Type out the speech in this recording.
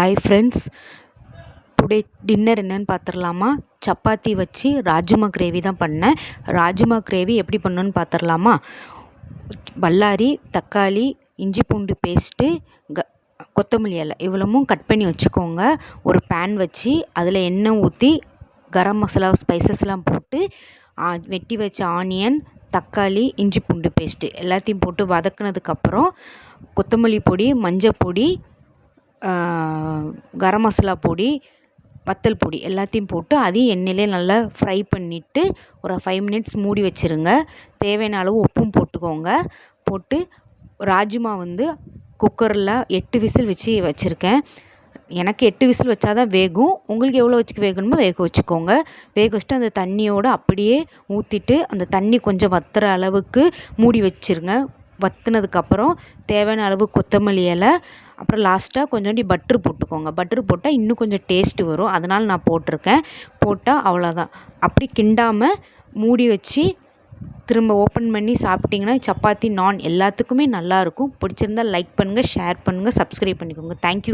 Hi friends, today dinner என்னென்னு பார்த்துடலாமா? சப்பாத்தி வச்சு ராஜ்மா கிரேவி தான் பண்ணேன். ராஜ்மா கிரேவி எப்படி பண்ணணுன்னு பார்த்துடலாமா? பல்லாரி, தக்காளி, இஞ்சி பூண்டு பேஸ்ட்டு, கொத்தமல்லி இலை இவ்வளவும் கட் பண்ணி வச்சுக்கோங்க. ஒரு பேன் வச்சு அதில் எண்ணெய் ஊற்றி கரம் மசாலா ஸ்பைசஸ்லாம் போட்டு வெட்டி வச்ச ஆனியன், தக்காளி, இஞ்சி பூண்டு பேஸ்ட்டு எல்லாத்தையும் போட்டு வதக்குனதுக்கப்புறம் கொத்தமல்லி பொடி, மஞ்சள் பொடி, கரம் மசாலா பொடி, வத்தல் பொடி எல்லாத்தையும் போட்டு அதையும் எண்ணெயிலே நல்லா ஃப்ரை பண்ணிவிட்டு ஒரு 5 மினிட்ஸ் மூடி வச்சுருங்க. தேவையான அளவு உப்பும் போட்டுக்கோங்க. போட்டு ராஜ்மா குக்கரில் 8 விசில் வச்சுருக்கேன். எனக்கு 8 விசில் வச்சா தான் வேகும். உங்களுக்கு எவ்வளோ வேகணுமோ வேக வச்சுக்கோங்க. வேக வச்சுட்டு அந்த தண்ணியோடு அப்படியே ஊற்றிட்டு அந்த தண்ணி கொஞ்சம் வத்துற அளவுக்கு மூடி வச்சுருங்க. வற்றுனதுக்கப்புறம் தேவையான அளவு கொத்தமல்லி இலை, அப்புறம் லாஸ்ட்டாக கொஞ்சோண்டி பட்ரு போட்டுக்கோங்க. பட்ரு போட்டால் இன்னும் கொஞ்சம் டேஸ்ட்டு வரும். அதனால் நான் போட்டிருக்கேன். போட்டால் அவ்வளோதான். அப்படி கிண்டாமல் மூடி வச்சு திரும்ப ஓப்பன் பண்ணி சாப்பிட்டிங்கன்னா சப்பாத்தி, நான் எல்லாத்துக்குமே நல்லாயிருக்கும். பிடிச்சிருந்தால் லைக் பண்ணுங்கள், ஷேர் பண்ணுங்கள், சப்ஸ்கிரைப் பண்ணிக்கோங்க. தேங்க்யூ.